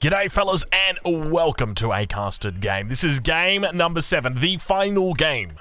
G'day fellas and welcome to a casted game. This is game number 7, the final game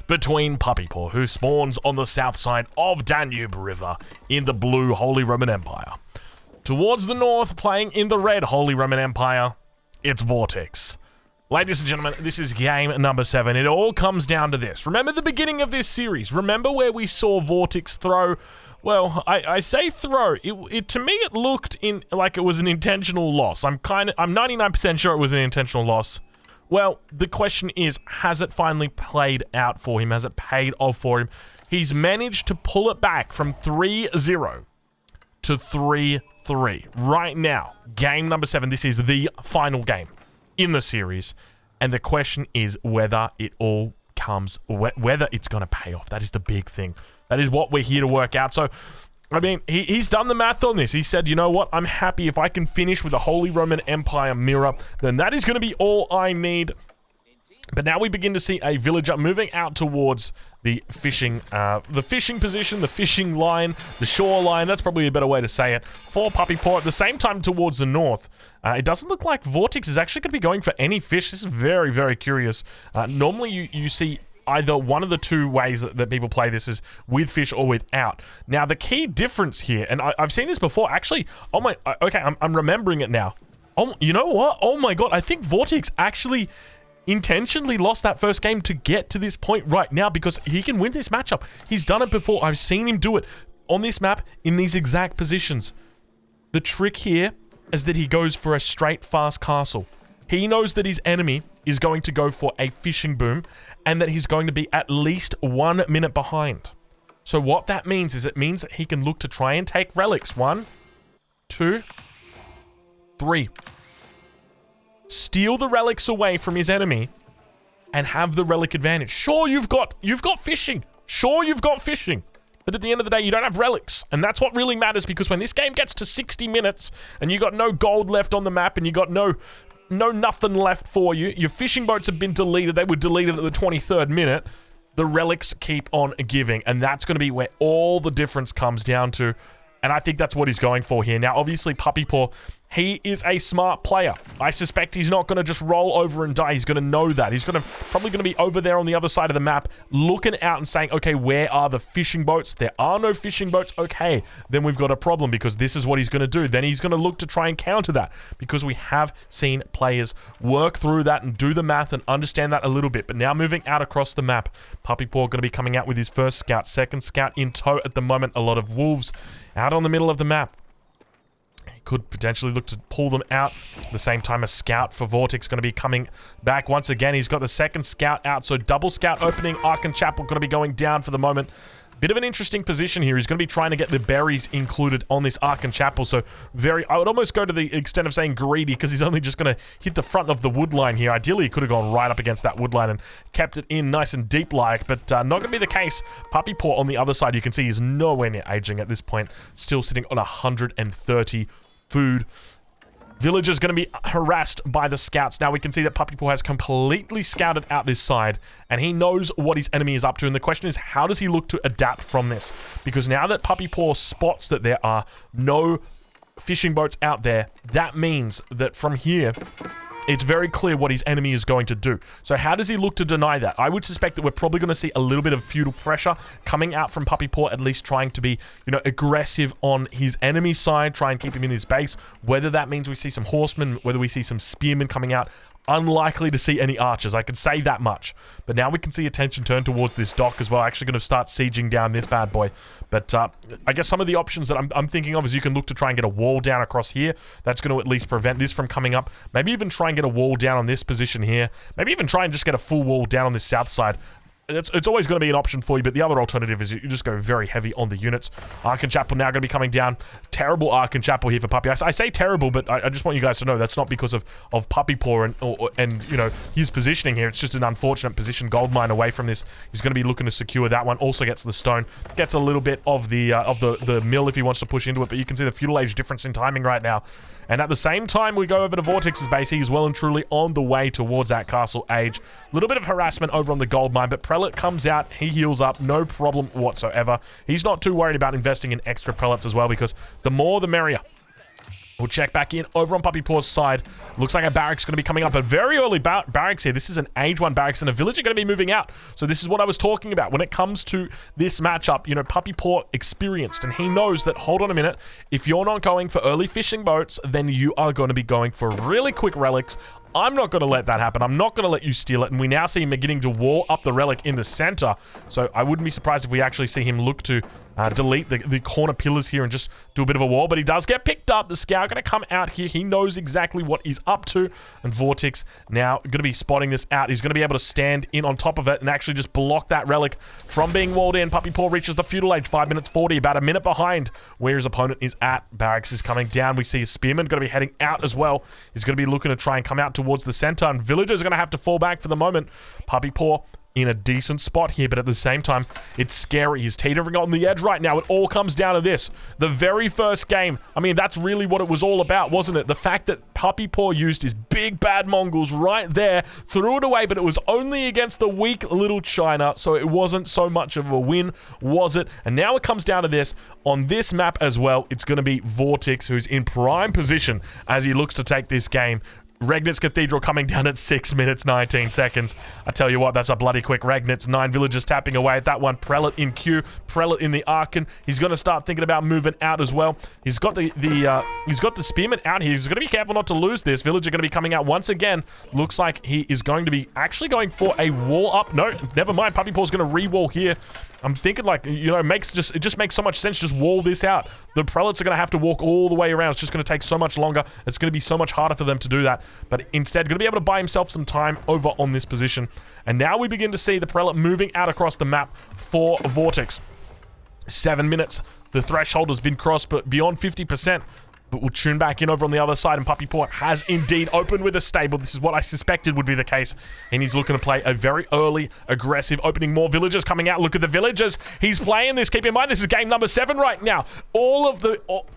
between Puppy Paw, who spawns on the south side of Danube River in the blue Holy Roman Empire. Towards the north, playing in the red Holy Roman Empire, it's Vortex. Ladies and gentlemen, this is game number 7. It all comes down to this. Remember the beginning of this series? Remember where we saw Vortex throw? Well, I say throw. To me, it looked like it was an intentional loss. I'm 99% sure it was an intentional loss. Well, the question is, has it finally played out for him? Has it paid off for him? He's managed to pull it back from 3-0 to 3-3. Right now, game number 7. This is the final game in the series, and the question is whether it all comes, whether it's going to pay off. That is the big thing. That is what we're here to work out. So, I mean, he's done the math on this. He said, you know what? I'm happy if I can finish with a Holy Roman Empire mirror, then that is going to be all I need. But now we begin to see a villager moving out towards the fishing position, the fishing line, the shoreline. That's probably a better way to say it. For Puppy Paw, at the same time towards the north, it doesn't look like Vortex is actually going to be going for any fish. This is very, very curious. Normally you see either one of the two ways that people play this is with fish or without. Now, the key difference here, and I've seen this before, actually, I'm remembering it now. Oh, you know what? Oh my god, I think Vortex actually intentionally lost that first game to get to this point right now because he can win this matchup. He's done it before. I've seen him do it on this map in these exact positions. The trick here is that he goes for a straight fast castle. He knows that his enemy is going to go for a fishing boom and that he's going to be at least 1 minute behind. So what that means is it means that he can look to try and take relics. 1, 2, 3. Steal the relics away from his enemy and have the relic advantage. Sure, you've got fishing. Sure, you've got fishing. But at the end of the day, you don't have relics. And that's what really matters, because when this game gets to 60 minutes and you got no gold left on the map and you got no nothing left for you, your fishing boats have been deleted. They were deleted at the 23rd minute. The relics keep on giving. And that's going to be where all the difference comes down to. And I think that's what he's going for here. Now, obviously, Puppy Paw, he is a smart player. I suspect he's not going to just roll over and die. He's going to know that. He's probably going to be over there on the other side of the map, looking out and saying, okay, where are the fishing boats? There are no fishing boats. Okay, then we've got a problem, because this is what he's going to do. Then he's going to look to try and counter that, because we have seen players work through that and do the math and understand that a little bit. But now moving out across the map, Puppy Paw going to be coming out with his first scout, second scout in tow at the moment. A lot of wolves out on the middle of the map. He could potentially look to pull them out. At the same time, a scout for Vortex going to be coming back once again. He's got the second scout out, so double scout opening. Archon Chapel going to be going down for the moment. Bit of an interesting position here. He's going to be trying to get the berries included on this Archon Chapel, so I would almost go to the extent of saying greedy, because he's only just going to hit the front of the wood line here. Ideally, he could have gone right up against that wood line and kept it in nice and deep like, but not going to be the case. Puppy Paw on the other side, you can see he's nowhere near aging at this point, still sitting on 130 food. Villager's going to be harassed by the scouts. Now we can see that Puppy Paw has completely scouted out this side, and he knows what his enemy is up to. And the question is, how does he look to adapt from this? Because now that Puppy Paw spots that there are no fishing boats out there, that means that from here, it's very clear what his enemy is going to do. So how does he look to deny that? I would suspect that we're probably going to see a little bit of feudal pressure coming out from Puppy Paw, at least trying to be, aggressive on his enemy's side, try and keep him in his base. Whether that means we see some horsemen, whether we see some spearmen coming out, unlikely to see any archers. I can say that much. But now we can see attention turn towards this dock as well. Actually going to start sieging down this bad boy. But I guess some of the options that I'm thinking of is you can look to try and get a wall down across here. That's going to at least prevent this from coming up. Maybe even try and get a wall down on this position here. Maybe even try and just get a full wall down on this south side. It's always going to be an option for you, but the other alternative is you just go very heavy on the units. Archon Chapel now going to be coming down. Terrible Archon Chapel here for Puppy. I say terrible, but I just want you guys to know that's not because of Puppy Paw and his positioning here. It's just an unfortunate position. Gold mine away from this. He's going to be looking to secure that one. Also gets the stone. Gets a little bit of the mill if he wants to push into it, but you can see the feudal age difference in timing right now. And at the same time, we go over to Vortex's base. He's well and truly on the way towards that castle age. A little bit of harassment over on the gold mine, but Prelate comes out. He heals up. No problem whatsoever. He's not too worried about investing in extra prelates as well, because the more the merrier. We'll check back in over on Puppy Paw's side. Looks like a barracks going to be coming up. A very early barracks here. This is an age 1 barracks, and a villager going to be moving out. So this is what I was talking about. When it comes to this matchup, you know, Puppy Paw experienced, and he knows that, hold on a minute, if you're not going for early fishing boats, then you are going to be going for really quick relics. I'm not going to let that happen. I'm not going to let you steal it. And we now see him beginning to wall up the relic in the center. So I wouldn't be surprised if we actually see him look to delete the corner pillars here and just do a bit of a wall. But he does get picked up. The scout going to come out here. He knows exactly what he's up to. And Vortex now going to be spotting this out. He's going to be able to stand in on top of it and actually just block that relic from being walled in. Puppy Paw reaches the feudal age, 5 minutes 40, about a minute behind where his opponent is at. Barracks is coming down. We see his spearman going to be heading out as well. He's going to be looking to try and come out towards the center, and villagers are going to have to fall back for the moment. Puppy Paw in a decent spot here, but at the same time, it's scary. He's teetering on the edge right now. It all comes down to this. The very first game, I mean, that's really what it was all about, wasn't it? The fact that Puppy Paw used his big bad Mongols right there, threw it away, but it was only against the weak little China, so it wasn't so much of a win, was it? And now it comes down to this. On this map as well, it's going to be Vortex, who's in prime position as he looks to take this game. Regnitz Cathedral coming down at 6 minutes 19 seconds. I tell you what, that's a bloody quick Regnitz. 9 villagers tapping away at that one. Prelate in queue. Prelate in the Archon. He's going to start thinking about moving out as well. He's got the spearman out here. He's going to be careful not to lose this. Villager going to be coming out once again. Looks like he is going to be actually going for a wall up. No, never mind. Puppy Paw's going to re-wall here. I'm thinking, like, you know, it just makes so much sense. Just wall this out. The prelates are going to have to walk all the way around. It's just going to take so much longer. It's going to be so much harder for them to do that. But instead, going to be able to buy himself some time over on this position. And now we begin to see the prelate moving out across the map for Vortex. 7 minutes. The threshold has been crossed, but beyond 50%. But we'll tune back in over on the other side, and Puppy Paw has indeed opened with a stable. This is what I suspected would be the case, and he's looking to play a very early, aggressive, opening more villagers coming out. Look at the villagers. He's playing this. Keep in mind, this is game number 7 right now.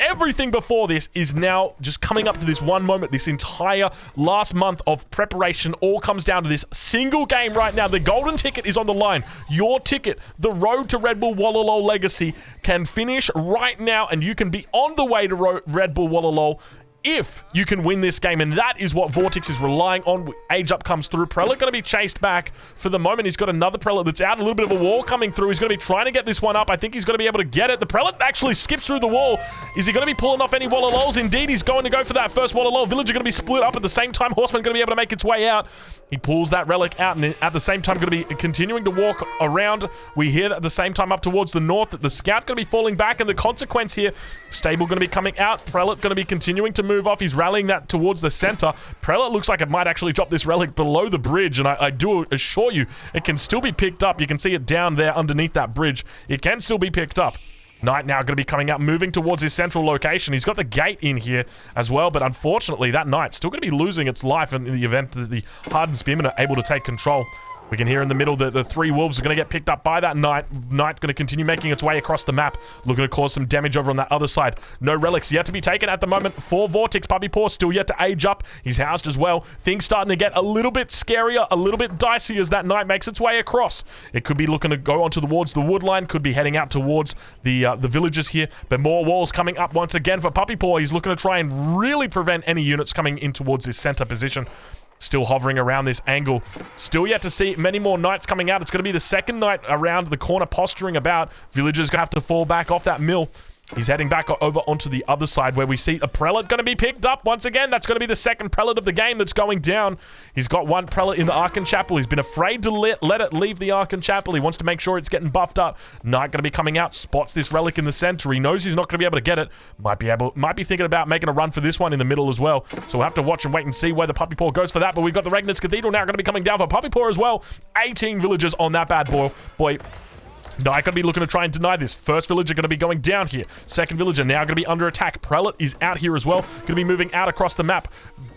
Everything before this is now just coming up to this one moment. This entire last month of preparation all comes down to this single game right now. The golden ticket is on the line. Your ticket, the road to Red Bull Wololo Legacy, can finish right now, and you can be on the way to Red Bull Wololo if you can win this game, and that is what Vortex is relying on. Age up comes through. Prelate going to be chased back. For the moment, he's got another Prelate that's out. A little bit of a wall coming through. He's going to be trying to get this one up. I think he's going to be able to get it. The Prelate actually skips through the wall. Is he going to be pulling off any Wallalols? Indeed, he's going to go for that first Wallalo. Villager going to be split up at the same time. Horseman going to be able to make its way out. He pulls that relic out, and at the same time going to be continuing to walk around. We hear that at the same time up towards the north that the scout going to be falling back, and the consequence here, stable going to be coming out. Prelate going to be continuing to move off. He's rallying that towards the center. Prelate looks like it might actually drop this relic below the bridge, and I do assure you it can still be picked up. You can see it down there underneath that bridge. It can still be picked up. Knight now going to be coming out, moving towards his central location. He's got the gate in here as well, but unfortunately that Knight's still going to be losing its life in the event that the hardened spearmen are able to take control. We can hear in the middle that the 3 wolves are going to get picked up by that Knight. Knight going to continue making its way across the map, looking to cause some damage over on that other side. No relics yet to be taken at the moment for Vortex. Puppy Paw still yet to age up. He's housed as well. Things starting to get a little bit scarier, a little bit dicey as that Knight makes its way across. It could be looking to go on towards the wood line, could be heading out towards the villages here, but more walls coming up once again for Puppy Paw. He's looking to try and really prevent any units coming in towards this center position. Still hovering around this angle. Still yet to see many more Knights coming out. It's going to be the second Knight around the corner posturing about. Villagers going to have to fall back off that mill. He's heading back over onto the other side where we see a prelate going to be picked up once again. That's going to be the second prelate of the game that's going down. He's got one prelate in the Archon Chapel. He's been afraid to let it leave the Archon Chapel. He wants to make sure it's getting buffed up. Knight going to be coming out, spots this relic in the center. He knows he's not going to be able to get it. Might be thinking about making a run for this one in the middle as well. So we'll have to watch and wait and see where the Puppy Paw goes for that. But we've got the Regnitz Cathedral now going to be coming down for Puppy Paw as well. 18 villagers on that bad boy. Knight going to be looking to try and deny this. First villager going to be going down here. Second villager now going to be under attack. Prelate is out here as well. Going to be moving out across the map.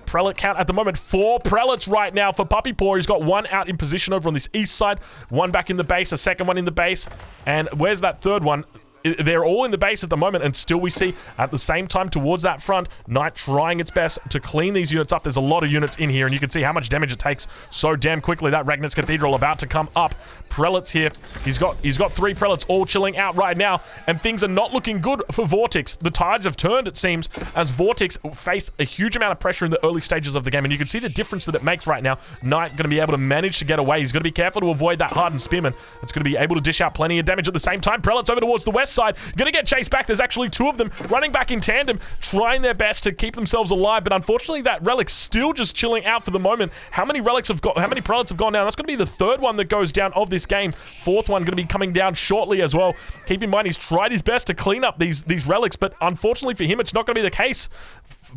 Prelate count at the moment. 4 prelates right now for Puppy Paw. He's got one out in position over on this east side. One back in the base. A second one in the base. And where's that third one? they're all in the base at the moment, and still we see at the same time towards that front, Knight trying its best to clean these units up. There's a lot of units in here, and you can see how much damage it takes so damn quickly. That Regnitz Cathedral about to come up. Prelates here. He's got 3 Prelates all chilling out right now, and things are not looking good for Vortex. The tides have turned, it seems, as Vortex face a huge amount of pressure in the early stages of the game, and you can see the difference that it makes right now. Knight going to be able to manage to get away. He's going to be careful to avoid that hardened spearman. It's going to be able to dish out plenty of damage at the same time. Prelates over towards the west side, going to get chased back. There's actually 2 of them running back in tandem, trying their best to keep themselves alive, but unfortunately that Relic's still just chilling out for the moment. How many Prelates have gone down? That's going to be the 3rd one that goes down of this game. 4th one going to be coming down shortly as well. Keep in mind, he's tried his best to clean up these relics, but unfortunately for him, it's not going to be the case.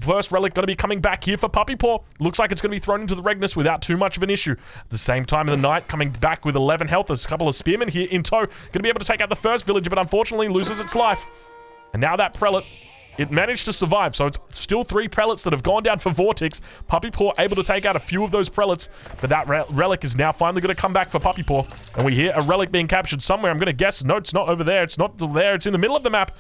First relic going to be coming back here for Puppy Paw. Looks like it's going to be thrown into the Regnus without too much of an issue. At the same time, the Knight coming back with 11 health. There's a couple of spearmen here in tow. Going to be able to take out the first villager, but unfortunately loses its life. And now that Prelate, it managed to survive, so it's still 3 Prelates that have gone down for Vortex. Puppy Paw able to take out a few of those Prelates, but that relic is now finally going to come back for Puppy Paw. And we hear a relic being captured somewhere. I'm going to guess, no, it's not over there. It's not there. It's in the middle of the map.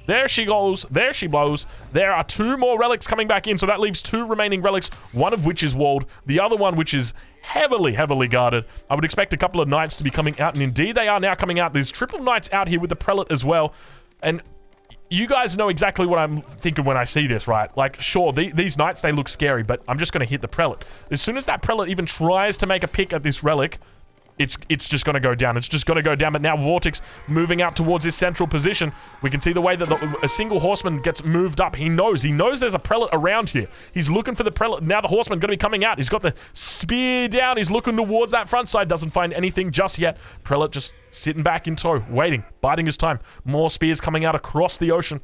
There she goes. There she blows. There are 2 more relics coming back in, so that leaves 2 remaining relics, one of which is walled, the other one which is heavily, heavily guarded. I would expect a couple of Knights to be coming out, and indeed they are now coming out. There's triple Knights out here with the Prelate as well, and you guys know exactly what I'm thinking when I see this, right? Like, sure, these Knights, they look scary, but I'm just going to hit the Prelate. As soon as that Prelate even tries to make a pick at this relic, it's just going to go down. It's just going to go down. But now Vortex moving out towards his central position. We can see the way that a single horseman gets moved up. He knows there's a Prelate around here. He's looking for the Prelate. Now the horseman going to be coming out. He's got the spear down. He's looking towards that front side. Doesn't find anything just yet. Prelate just sitting back in tow, waiting, biding his time. More spears coming out across the ocean.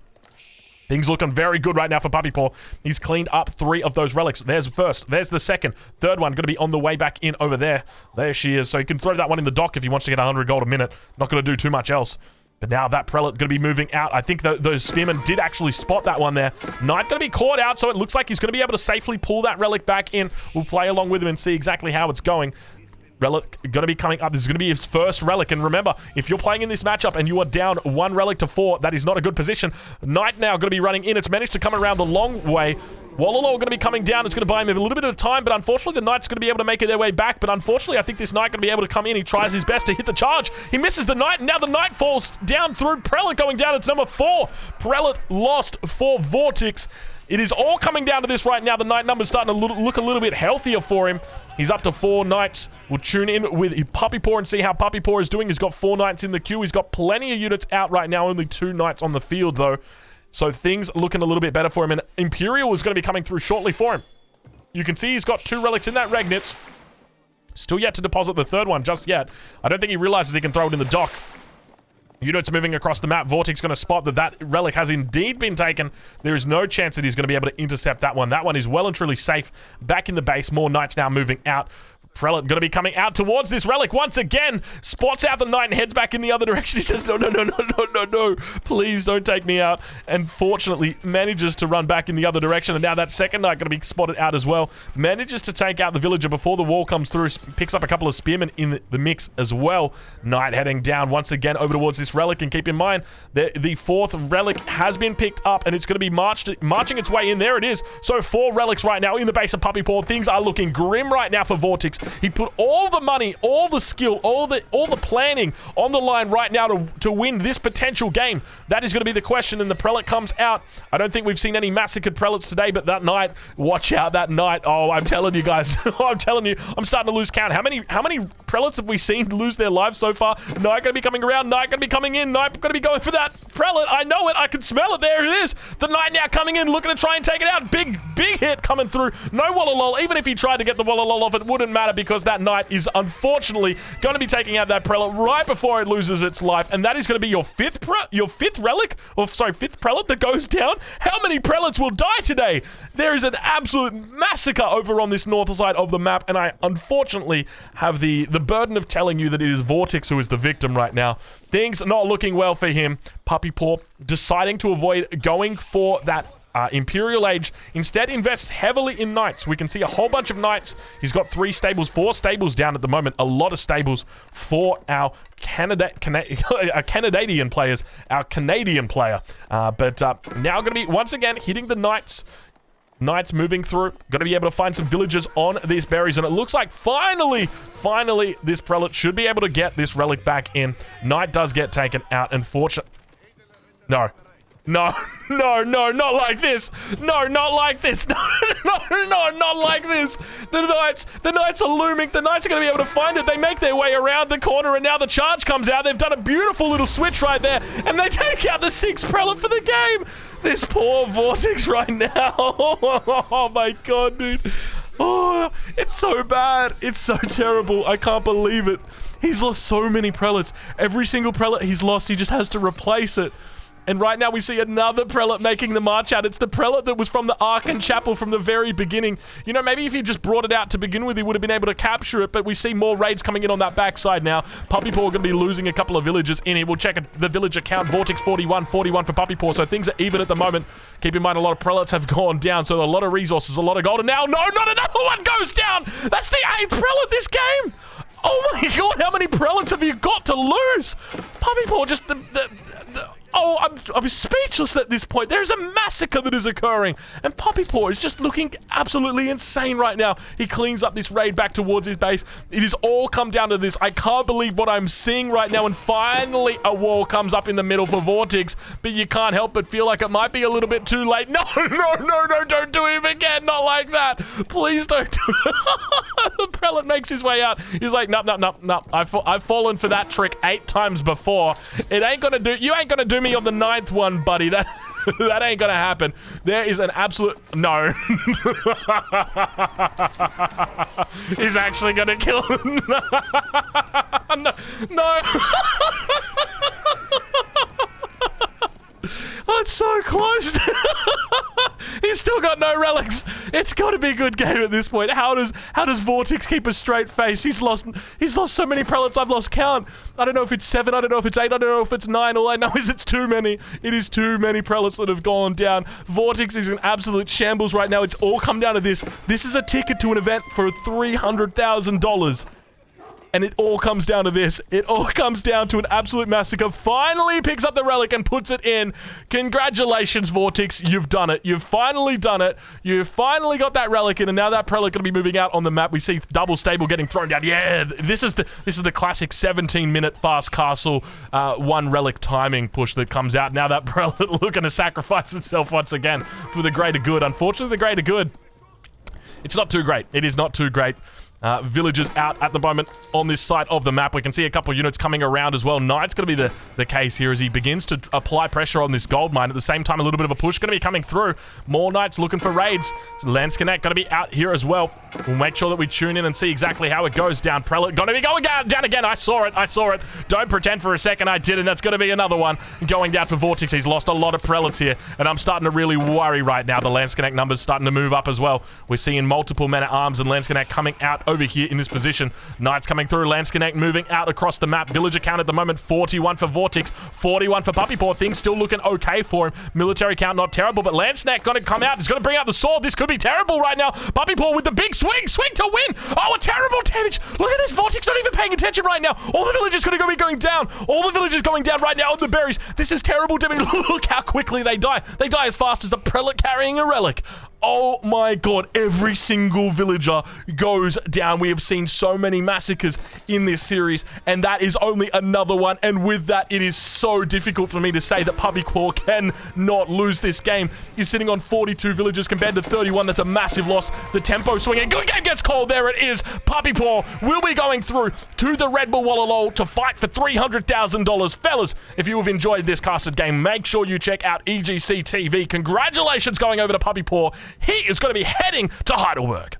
Things looking very good right now for Puppy Paw. He's cleaned up 3 of those relics. There's first. There's the second. Third one going to be on the way back in over there. There she is. So you can throw that one in the dock if he wants to get 100 gold a minute. Not going to do too much else. But now that Prelate going to be moving out. I think those spearmen did actually spot that one there. Knight going to be caught out, so it looks like he's going to be able to safely pull that relic back in. We'll play along with him and see exactly how it's going. Relic going to be coming up. This is going to be his first relic. And remember, if you're playing in this matchup and you are down 1 relic to 4, that is not a good position. Knight now going to be running in. It's managed to come around the long way. Wallalo going to be coming down. It's going to buy him a little bit of time, but unfortunately the Knight's going to be able to make their way back. But unfortunately, I think this Knight going to be able to come in. He tries his best to hit the charge. He misses the Knight, and now the Knight falls down through. Prelate going down. It's number 4. Prelate lost for Vortex. It is all coming down to this right now. The Knight number's starting to look a little bit healthier for him. He's up to 4 Knights. We'll tune in with Puppy Paw and see how Puppy Paw is doing. He's got 4 Knights in the queue. He's got plenty of units out right now. Only 2 Knights on the field, though. So things looking a little bit better for him. And Imperial is going to be coming through shortly for him. You can see he's got 2 relics in that Regnitz. Still yet to deposit the 3rd one just yet. I don't think he realizes he can throw it in the dock. Units moving across the map. Vortex going to spot that relic has indeed been taken. There is no chance that he's going to be able to intercept that one. That one is well and truly safe. Back in the base. More Knights now moving out. Prelate going to be coming out towards this relic once again. Spots out the Knight and heads back in the other direction. He says, no. Please don't take me out. And fortunately manages to run back in the other direction. And now that second Knight going to be spotted out as well. Manages to take out the villager before the wall comes through. Picks up a couple of spearmen in the mix as well. Knight heading down once again over towards this relic. And keep in mind, the 4th relic has been picked up. And it's going to be marching its way in. There it is. So 4 relics right now in the base of Puppy Paw. Things are looking grim right now for Vortex. He put all the money, all the skill, all the planning on the line right now to win this potential game. That is going to be the question, and the Prelate comes out. I don't think we've seen any massacred Prelates today, but that Knight, watch out, that Knight. Oh, I'm telling you guys. I'm telling you, I'm starting to lose count. How many Prelates have we seen lose their lives so far? Knight going to be coming around. Knight going to be coming in. Knight going to be going for that Prelate. I know it. I can smell it. There it is. The Knight now coming in, looking to try and take it out. Big hit coming through. No Wallalol. Even if he tried to get the Wallalol off, it wouldn't matter because that Knight is unfortunately going to be taking out that Prelate right before it loses its life, and that is going to be your fifth relic, or sorry, 5th Prelate that goes down. How many Prelates will die today? There is an absolute massacre over on this north side of the map, and I unfortunately have the burden of telling you that it is Vortex who is the victim right now. Things not looking well for him. Puppy Paw deciding to avoid going for that Imperial Age instead invests heavily in knights. We can see a whole bunch of knights. He's got 3 stables, 4 stables down at the moment. A lot of stables for our Canadian players, our Canadian player. But now going to be, once again, hitting the knights. Knights moving through. Got to be able to find some villagers on these berries. And it looks like finally, this prelate should be able to get this relic back in. Knight does get taken out, unfortunately. No, not like this. No, not like this. No, not like this. The knights are looming. The knights are going to be able to find it. They make their way around the corner, and now the charge comes out. They've done a beautiful little switch right there, and they take out the 6th prelate for the game. This poor Vortex right now. Oh my god, dude. Oh, it's so bad. It's so terrible. I can't believe it. He's lost so many prelates. Every single prelate he's lost, he just has to replace it. And right now we see another prelate making the march out. It's the prelate that was from the Archon Chapel from the very beginning. You know, maybe if he just brought it out to begin with, he would have been able to capture it, but we see more raids coming in on that backside now. Puppy Paw going to be losing a couple of villagers in here. We'll check the villager count. Vortex 41 for Puppy Paw, so things are even at the moment. Keep in mind, a lot of prelates have gone down, so a lot of resources, a lot of gold. And now, no, not another one goes down! That's the 8th prelate this game! Oh my god, how many prelates have you got to lose? Puppy Paw just... Oh, I'm speechless at this point. There's a massacre that is occurring. And Puppy Paw is just looking absolutely insane right now. He cleans up this raid back towards his base. It has all come down to this. I can't believe what I'm seeing right now. And finally, a wall comes up in the middle for Vortex. But you can't help but feel like it might be a little bit too late. No, don't do him again. Not like that. Please don't do it. The prelate makes his way out. He's like, no. I've fallen for that trick 8 times before. It ain't gonna do, you ain't gonna do me on the 9th one, buddy. That ain't gonna happen. There is an absolute no. He's actually gonna kill him. No. Oh, it's so close. He's still got no relics. It's got to be a good game at this point. How does Vortex keep a straight face? He's lost so many prelates. I've lost count. I don't know if it's 7. I don't know if it's 8. I don't know if it's 9. All I know is it's too many. It is too many prelates that have gone down. Vortex is in absolute shambles right now. It's all come down to this. This is a ticket to an event for $300,000. And it all comes down to this. It all comes down to an absolute massacre. Finally picks up the relic and puts it in. Congratulations, Vortex. You've done it. You've finally done it. You've finally got that relic in, and now that prelate going to be moving out on the map. We see double stable getting thrown down. Yeah, this is the classic 17-minute fast castle 1 relic timing push that comes out. Now that prelate looking to sacrifice itself once again for the greater good. Unfortunately, the greater good, it's not too great. It is not too great. Villagers out at the moment on this side of the map. We can see a couple of units coming around as well. Knight's going to be the case here as he begins to apply pressure on this gold mine. At the same time, a little bit of a push going to be coming through. More Knights looking for raids. So Landsconnect going to be out here as well. We'll make sure that we tune in and see exactly how it goes down. Prelate going to be going down again. I saw it. Don't pretend for a second I didn't. That's going to be another one going down for Vortex. He's lost a lot of prelates here, and I'm starting to really worry right now. The Landsconnect numbers starting to move up as well. We're seeing multiple men-at-arms and Landsconnect coming out over here in this position. Knights coming through. Landsconnect moving out across the map. Villager count at the moment 41 for Vortex, 41 for Puppy Paw. Things still looking okay for him. Military count not terrible, but Landsconnect going to come out. He's going to bring out the sword. This could be terrible right now. Puppy Paw with the big swing to win. Oh, a terrible damage. Look at this. Vortex not even paying attention right now. All the villagers going to be going down. All the villagers going down right now on the berries. This is terrible damage. Look how quickly they die. They die as fast as a prelate carrying a relic. Oh my god, every single villager goes down. We have seen so many massacres in this series, and that is only another one. And with that, it is so difficult for me to say that Puppy Paw cannot lose this game. He's sitting on 42 villagers compared to 31. That's a massive loss. The tempo swinging. Good game gets called. There it is. Puppy Paw will be going through to the Red Bull Wallalol to fight for $300,000. Fellas, if you have enjoyed this casted game, make sure you check out EGC TV. Congratulations going over to Puppy Paw. He is going to be heading to Heidelberg.